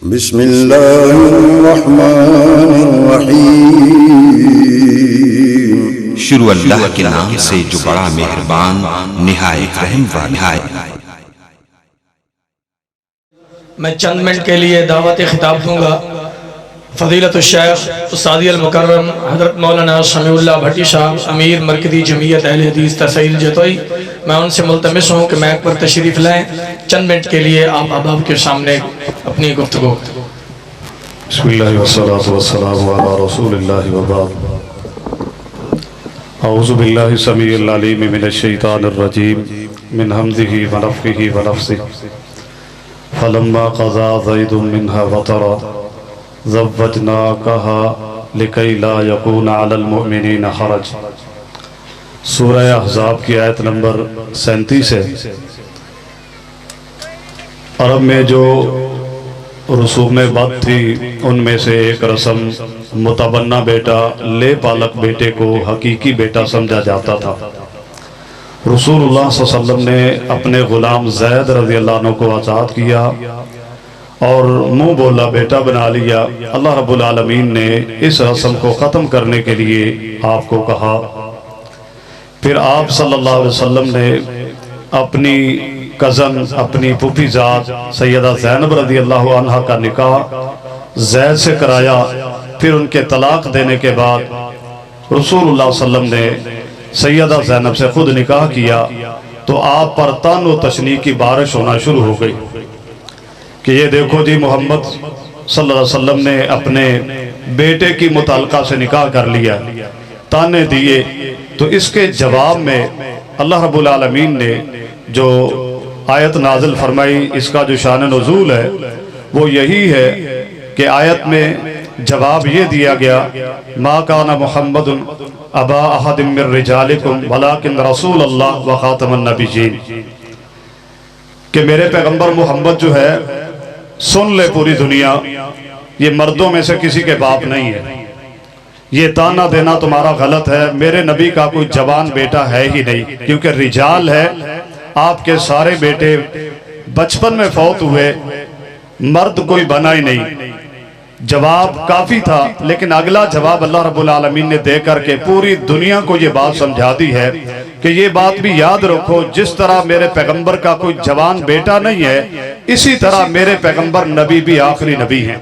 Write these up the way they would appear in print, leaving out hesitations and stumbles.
बिस्मिल्लाहिर्रहमानिर्रहीम। शुरू अल्लाह के नाम से जो बड़ा मेहरबान निहायत रहम वाला है। मैं चंद मिनट के लिए दावत खिताब दूंगा। फ़ज़ीलत शेख उस्तादी अल मुकर्रम हज़रत मौलाना समीउल्लाह भट्टी साहब अमीर मरकज़ी जमीयत अहले हदीस तहसील जतोई, मैं उनसे मुल्तमिस हूँ कि मैक पर तशरीफ़ लाएँ। चंद मिनट के लिए आप अहबाब के सामने अपनी गुफ्तगू। बिस्मिल्लाहि वस्सलातु वस्सलामु अला रसूलिल्लाहि व बाद। औज़ु बिल्लाहि समीइल अलीम मिनश शैतानिर रजीम मिन हमज़िही व नफ़्ख़िही व नफ़्सिही। फलम्मा क़ज़ा ज़ैदुम मिन्हा वतरा ज़व्वजनाकहा लिकै ला यकूना अलल मुअमिनीना हरज। सूरह अहज़ाब की आयत नंबर 37 है। अरब में जो रसूमें बद थी उनमें से एक रस्म मुतबन्ना बेटा ले पालक बेटे को हकीकी बेटा समझा जाता था। रसूलुल्लाह सल्लल्लाहु अलैहि वसल्लम ने अपने ग़ुलाम ज़ैद रज़ियल्लाहु अन्हु को आज़ाद किया और मुँह बोला बेटा बना लिया। अल्लाह रब्बुल आलमीन ने इस रस्म को ख़त्म करने के लिए आपको कहा। फिर आप सल्लल्लाहु अलैहि वसल्लम ने अपनी कज़न अपनी फूफी ज़ात सैयदा ज़ैनब रज़ियल्लाहु अन्हा का निकाह ज़ैद से कराया। फिर उनके तलाक देने के बाद रसूलुल्लाह सल्लल्लाहु अलैहि वसल्लम ने सैयदा ज़ैनब से खुद निकाह किया तो आप पर तान व तशनी की बारिश होना शुरू हो गई कि ये देखो जी मोहम्मद सल्लल्लाहु अलैहि वसल्लम ने अपने बेटे की मुताल्लिका से निकाह कर लिया, ताने दिए। तो इसके जवाब में अल्लाह रब्बुल आलमीन ने जो आयत नाज़िल फरमाई, इसका जो शान नुज़ूल है वो यही है कि आयत में जवाब ये दिया गया मा काना मुहम्मदुन अबा अहदिम मिर रिजालिकुम वलाकिन रसूलुल्लाह व खातमुन नबिय्यीन, कि मेरे पैगंबर मोहम्मद जो है, सुन ले पूरी दुनिया, ये मर्दों में से किसी के बाप नहीं है। ये ताना देना तुम्हारा गलत है। मेरे नबी का कोई जवान बेटा है ही नहीं, क्योंकि रिजाल है। आपके सारे बेटे बचपन में फौत हुए, मर्द कोई बना ही नहीं। जवाब काफी था, लेकिन अगला जवाब अल्लाह रब्बुल आलमीन ने दे करके पूरी दुनिया को ये बात समझा दी है कि ये बात भी याद रखो, जिस तरह मेरे पैगंबर का कोई जवान बेटा नहीं है, इसी तरह मेरे पैगंबर नबी भी आखिरी नबी हैं।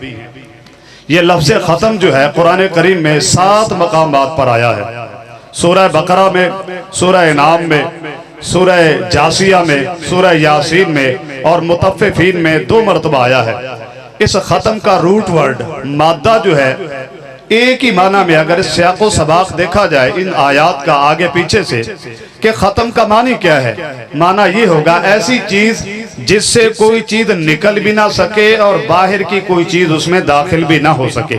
ये लफ्ज़ ख़त्म जो है कुरान करीम में 7 मकामात पर आया है। सूरह बकरा में, सूरह इनाम में, सूरह जासिया में, सूरह यासीन में और मुतफ़्फ़िफ़ीन में 2 मरतबा आया है। इस ख़त्म का रूट वर्ड मादा जो है, एक ही माना में अगर सियाक़ो सबाक़ देखा जाए इन आयात का आगे पीछे से कि ख़त्म का मानी क्या है, माना ये होगा ऐसी चीज़ जिससे कोई चीज़ निकल भी ना सके और बाहर की कोई चीज़ उसमें दाखिल भी ना हो सके।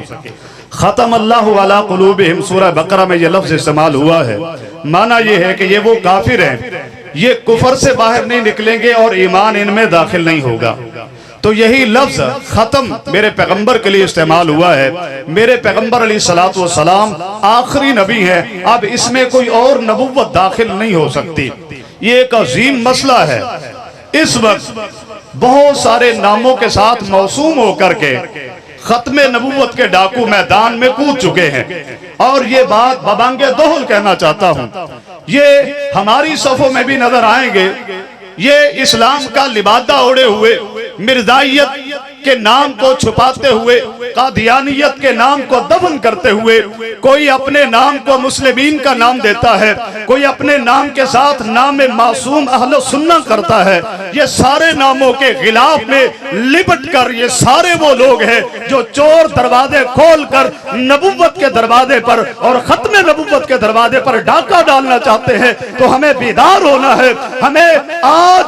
ख़त्म अल्लाहु अला क़ुलूबिहिम सूरह बकरा में ये लफ्ज़ इस्तेमाल हुआ है। माना ये है कि ये वो काफिर हैं, ये कुफर से बाहर नहीं निकलेंगे और ईमान इनमें दाखिल नहीं होगा। तो यही लफ्ज़ ख़त्म मेरे पैगंबर के लिए इस्तेमाल हुआ है। मेरे पैगंबर अलैहिस्सलातु वस्सलाम आखिरी नबी है, अब इसमें कोई और नबुव्वत दाखिल नहीं हो सकती। ये एक अजीम मसला है। इस वक्त बहुत सारे नामों के साथ मौसूम होकर के खत्मे नबुव्वत के डाकू मैदान में कूद चुके हैं और ये बात बबांगे दोहल कहना चाहता हूँ। ये हमारी सफ़ों में भी नजर आएंगे। ये इस्लाम का लिबादा ओढ़े हुए, मिर्जाइयत के नाम को छुपाते हुए, कादियानियत के नाम को दफन करते हुए, कोई अपने नाम को मुस्लिमीन का नाम देता है, कोई अपने नाम के साथ नाम मासूम अहले सुन्ना करता है। ये सारे नामों के खिलाफ में लिपट कर ये सारे वो लोग हैं जो चोर दरवाजे खोल कर नबुव्वत के दरवाजे पर और खत्मे नबुव्वत के दरवाजे पर डाका डालना चाहते हैं। तो हमें बेदार होना है, हमें आज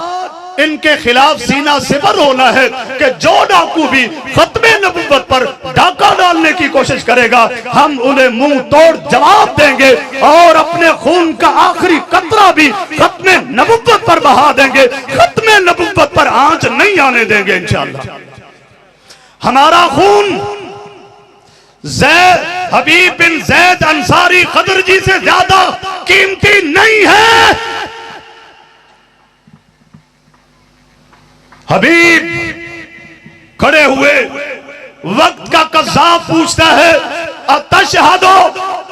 इनके खिलाफ सीना सिपर होना है कि जो डाकू भी खत्मे नबुव्वत पर डाका डालने की कोशिश करेगा, हम उन्हें मुंह तोड़ जवाब देंगे और अपने खून का आखिरी कतरा भी खत्मे नबुव्वत पर बहा देंगे। खत्मे नबुव्वत पर आंच नहीं आने देंगे इंशाअल्लाह। हमारा खून ज़ैद हबीब बिन ज़ैद अंसारी खदरजी से ज्यादा कीमती नहीं है। हबीब खड़े हुए वक्त का कज़्ज़ाब पूछता है अतशहदो,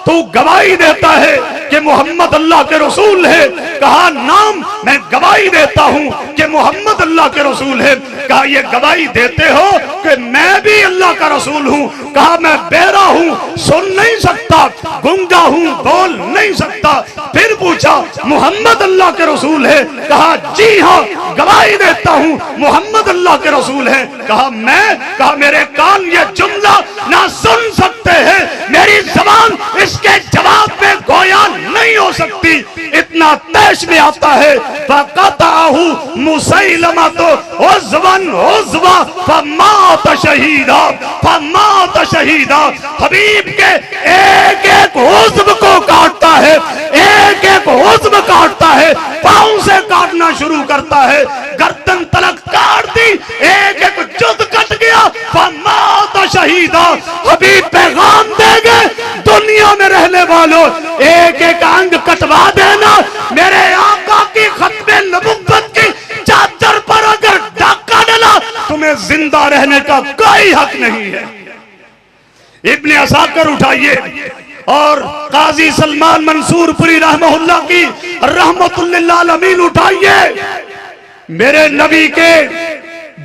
तू गवाही देता है कि मोहम्मद अल्लाह के रसूल है? कहा नाम, मैं गवाही देता हूं कि मोहम्मद अल्लाह के रसूल है। कहा ये गवाही देते हो कि मैं भी अल्लाह का रसूल हूं? कहा मैं बहरा हूं, सुन नहीं सकता, गूंगा हूं, बोल नहीं सकता। फिर पूछा मोहम्मद अल्लाह के रसूल है? कहा जी हाँ, गवाही देता हूं मोहम्मद अल्लाह के रसूल है। कहा मैं? कहा मेरे कान ये जुमला ना सुन सकते हैं, मेरी जबान इसके जवाब में गोया नहीं हो सकती। इतना तेज में आता है फक़ताहु मुसैलमा तो उज़वन उज़वा फमात शहीदा, फमात शहीदा। हबीब के एक एक उज़्व को काटता है, एक एक उज़्व काटता है, पांव से काटना शुरू करता है, गर्दन तलक काट दी, एक एक जुद कट गया, फमात शहीदा। हबीब पैगाम देंगे दुनिया में रहने वालों, एक एक अंग कटवा देना, मेरे आका की खत्मे नबुव्वत की चादर पर अगर डाका डला तुम्हें जिंदा रहने का कोई हक नहीं है। इब्ने असाकिर उठाइए और काजी सलमान मंसूरपुरी रहमहुल्लाह की रहमतुल्लिल आलमीन उठाइए। मेरे नबी के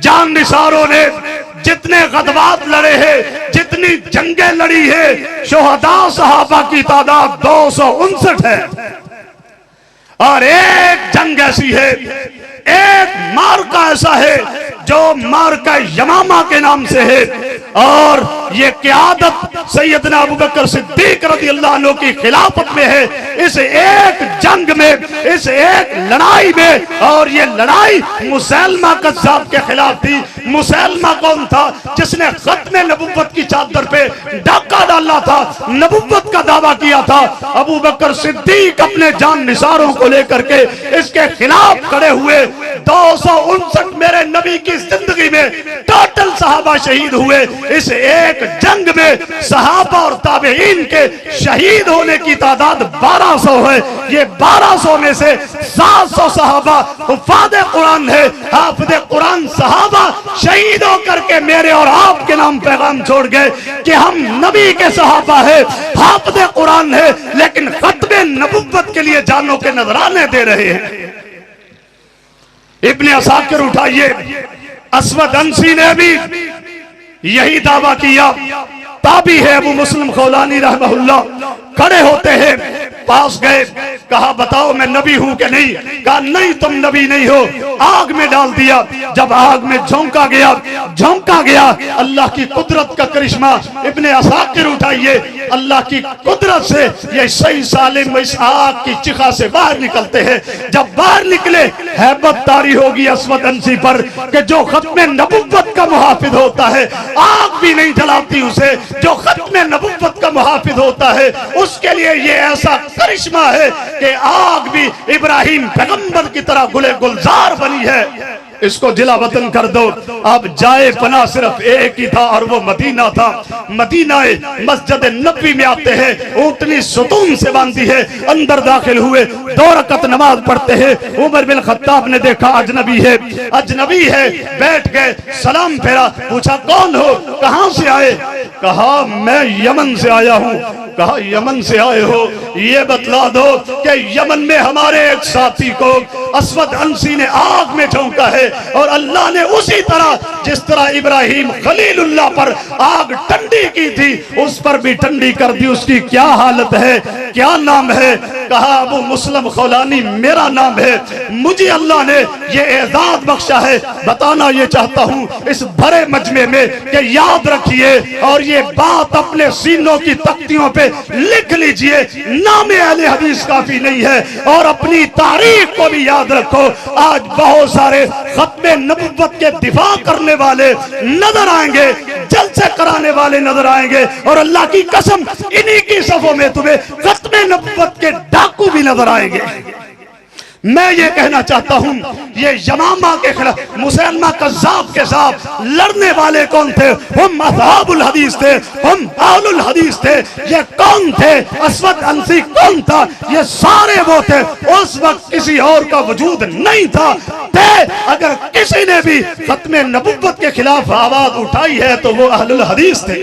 जान निसारों ने जितने गज़वात लड़े हैं, जितनी जंगें लड़ी है, शुहदा सहाबा की तादाद 259 है। और एक जंग ऐसी है, एक मार्का ऐसा है जो मार्का यमामा के नाम से है, और ये क़यादत सैयदना अबू बकर सिद्दीक रज़ी अल्लाह अन्हु की खिलाफत में है। इस एक जंग में, इस एक लड़ाई में, और ये लड़ाई मुसैलमा कज़्ज़ाब के खिलाफ थी। मुसैलमा कौन था? जिसने खत्मे नबुव्वत की चादर पे डाका डाला था, नबुव्वत का दावा किया था। अबू बकर सिद्दीक अपने जान निसारों को लेकर के इसके खिलाफ खड़े हुए। 259 मेरे नबी की जिंदगी में टोटल सहाबा शहीद हुए। इस एक जंग में सहाबा और ताबईन के शहीद होने की तादाद 1200 है। ये 1200 में से 700 सहाबा हुफ़ाज़े कुरान है, हाफ़िज़े कुरान सहाबा शहीद होकर के मेरे और आपके नाम पैगाम छोड़ गए कि हम नबी के सहाबा है, हाफ़िज़े कुरान है, लेकिन खत्मे नबुव्वत के लिए जानों के नजराने दे रहे हैं। इब्ने असाकिर उठाइए, अस्वद अंसी ने भी यही दावा किया। ताबी है अबू मुस्लिम खौलानी रहमहुल्लाह, खड़े होते हैं, पास गए, कहा बताओ मैं नबी हूं कि नहीं? कहा नहीं, तुम नबी नहीं हो। आग में डाल दिया। जब आग में झोंका गया, अल्लाह की कुदरत का करिश्मा। इब्ने असाकिर उठाइए, अल्लाह की कुदरत से ये सही सालिम इस आग की चिखा से बाहर निकलते हैं। जब बाहर निकले, हैबत तारी होगी अस्वद अंसी पर कि जो खत्मे नबुव्वत का मुहाफिज होता है, आग भी नहीं जलाती उसे। जो खत्मे नबुव्वत का मुहाफिज होता है, उसके लिए ये ऐसा करिश्मा है कि आग भी इब्राहिम पैगंबर की तरह गुले गुलजार बनी है। इसको जिला वतन कर दो। अब जाए पना सिर्फ एक ही था और वो मदीना था। मदीना मस्जिद नबी में आते हैं, ऊँटनी सुतून से बांधी है, अंदर दाखिल हुए, 2 रकत नमाज पढ़ते हैं। उमर बिन खत्ताब ने देखा अजनबी है, बैठ गए, सलाम फेरा, पूछा कौन हो, कहां से आए? कहा मैं यमन से आया हूं। कहा यमन से आए हो, ये बतला दो कि यमन में हमारे एक साथी को अस्वद अंसी ने आग में झोंका है, और अल्लाह ने उसी तरह जिस तरह इब्राहिम खलीलुल्लाह पर आग ठंडी की थी, उस पर भी ठंडी कर दी। उसकी क्या हालत है, क्या नाम है? कहा अबू मुस्लिम खौलानी मेरा नाम है, मुझे अल्लाह ने ये एजाज बख्शा है। बताना ये चाहता हूँ इस भरे मजमे में कि याद रखिए, और ये बात अपने सीनों की तख्तियों पे लिख लीजिए, नाम अहले हदीस काफी नहीं है, और अपनी तारीख को भी याद रखो। आज बहुत सारे खत्मे नबुव्वत के दिफा करने वाले नजर आएंगे, जलसे कराने वाले नजर आएंगे, और अल्लाह की कसम इन्हीं की सफों में तुम्हें खत्मे नबुव्वत के डाकू भी नजर आएंगे। मैं ये कहना चाहता हूँ, ये यमामा के खिलाफ मुसलमान कज़्ज़ाब के साथ लड़ने वाले कौन थे? हम असहाबुल हदीस थे, हम अहलुल हदीस थे। ये कौन थे? असवद अंसी कौन था? ये सारे वो थे। उस वक्त किसी और का वजूद नहीं था। अगर किसी ने भी खत्मे नबुव्वत के खिलाफ आवाज उठाई है तो वो अहलुल हदीस थे।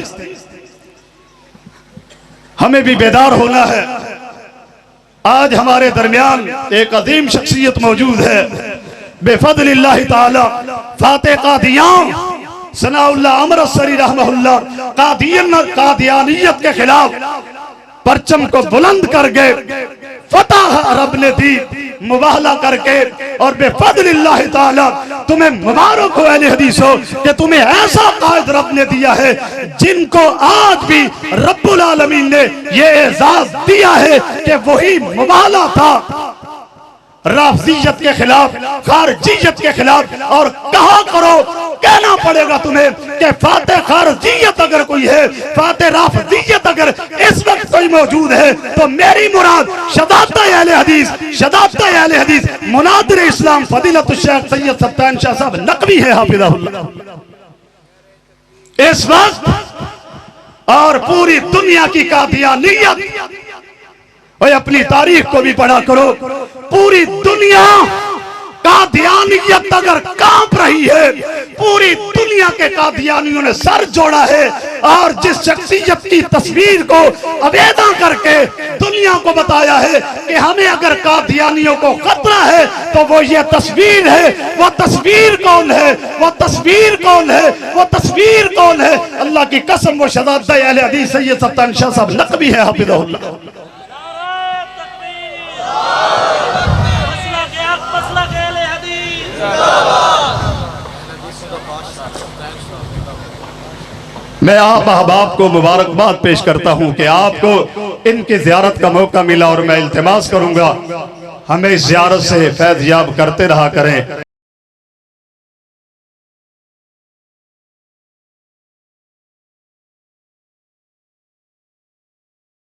हमें भी बेदार होना है। आज हमारे दरमियान एक अजीम शख्सियत मौजूद है, बेफज़लिल्लाह ताला फाते कादियान सनाउल्लाह अमरसरी रहमहुल्लाह कादियानियत के खिलाफ परचम को बुलंद कर गए, फतह रब ने दी मुबाहला करके। और बेफज़लिल्लाह ताला तुम्हें मुबारक हो अहले हदीसो कि तुम्हें ऐसा कायद रब ने दिया है जिनको आज भी रब्बुल आलमीन ने ये एजाज दिया है कि वही मुबाहला था राफजियत के खिलाफ, खारजियत के खिलाफ। और कहा करो, कहना पड़ेगा तुम्हें कि फाते खारजियत अगर कोई है, फाते राफजियत अगर इस वक्त कोई मौजूद है तो मेरी मुराद शदाब्ता अहले हदीस, शदाब्ता अहले हदीस मुनादिर इस्लाम फजीलतुल शेख सैयद सत्तान शाह साहब नकवी है हाफिज़हुल्लाह इस वक्त। और पूरी दुनिया की कादियानियत, और अपनी तारीख को भी पढ़ा करो, पूरी दुनिया कादियानियत अगर कांप रही है, पूरी दुनिया के कादियानियों ने सर जोड़ा है। और जिस शख्सियत की तस्वीर को अवेदा करके दुनिया को बताया है कि हमें अगर कादियानियों को खतरा है तो वो ये तस्वीर है। वो तस्वीर कौन है? वो तस्वीर कौन है? वो तस्वीर कौन है? अल्लाह की कसम वो शदाब्ता अहले हदीस सैयद सत्तान शाह साहब नकवी है हाफिज़हुल्लाह। मैं आप अहबाब को मुबारकबाद पेश करता हूं कि आपको इनकी ज़ियारत का मौका मिला और मैं इल्तिमास करूंगा हमें इस ज़ियारत से फैज़ याब करते रहा करें।